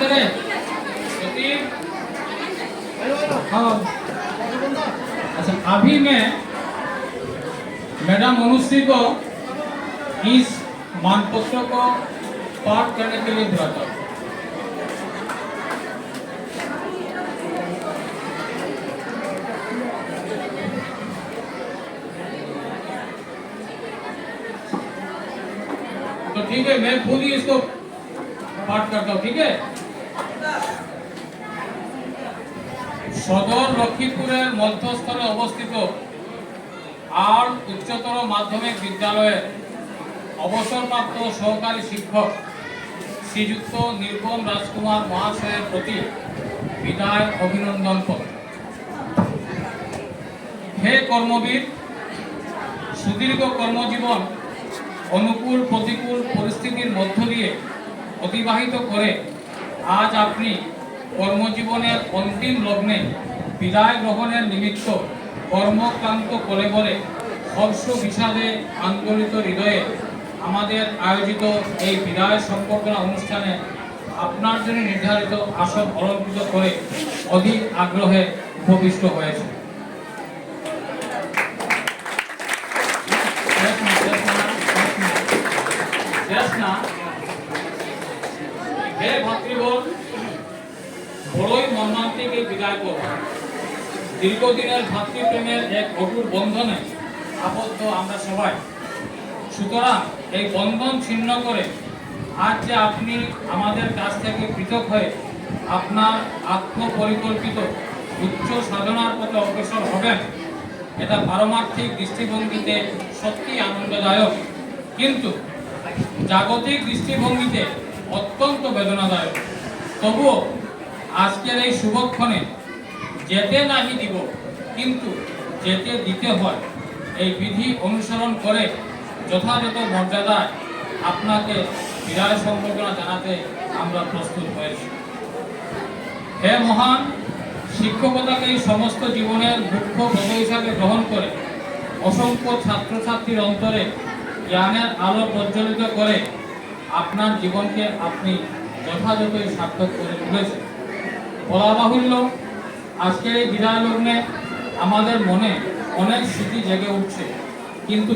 तेरे हाँ। अच्छा, अभी मैं मैडम अनुश्री को इस मानपत्र को पाठ करने के लिए बुलाता हूँ। तो ठीक है, मैं खुद ही इसको पाठ करता हूँ, ठीक है। सदर लक्ष्मीपुरेर मध्यस्थले अवस्थित आर उच्चतर माध्यमिक विद्यालय अवसरप्राप्त सहकारी शिक्षक श्रीयुक्त नीलकम राजकुमार महाशयर प्रति विदाय अभिनंदन पत्र। हे कर्मवीर, सुदीर्घ कर्मजीवन अनुकूल प्रतिकूल परिस्थितिर मध्य दिए अतिबाहित करे आज आपनी कर्मजीवनेर अंतिम लग्ने विदाय ग्रहणेर निमित्त कर्मक्लांत कलेबरे हर्ष विषादे आंदोलित हृदये आमादेर आयोजित এই বিদায় সম্বর্ধনা অনুষ্ঠানে আপনার জন্য নির্ধারিত আসন অলঙ্কৃত করে অধিক আগ্রহে উপবিষ্ট হয়েছে। হে ভাতৃগণ, বড়ই মর্মান্তিক এই বিদায় পর্ব। দীর্ঘদিনের ভাতৃপ্রেমের এক অটুট বন্ধনে আবদ্ধ আমরা সবাই। সুতরাং এই বন্ধন ছিন্ন করে আজ যে আপনি আমাদের কাছ থেকে পৃথক হয়ে আপনার আত্মপরিকল্পিত উচ্চ সাধনার পথে অগ্রসর হবেন, এটা পারমার্থিক দৃষ্টিভঙ্গিতে সত্যি আনন্দদায়ক, কিন্তু জাগতিক দৃষ্টিভঙ্গিতে অত্যন্ত বেদনাদায়ক। তবুও আজকের এই শুভক্ষণে যেতে নাহি দিব, কিন্তু যেতে দিতে হয়, এই বিধি অনুসরণ করে যথাযথ মর্যাদায় আপনাকে বিদায় সম্বর্ধনা জানাতে আমরা প্রস্তুত হয়েছি। হে মহান, শিক্ষকতাকে এই সমস্ত জীবনের মুখ্য ব্রত হিসাবে গ্রহণ করে অসংখ্য ছাত্রছাত্রীর অন্তরে জ্ঞানের আলো প্রজ্বলিত করে আপনার জীবনকে আপনি যথাযথই সার্থক করে তুলেছেন। বলা বাহুল্য, আজকের এই বিদায় লগ্নে আমাদের মনে অনেক স্মৃতি জেগে উঠছে, কিন্তু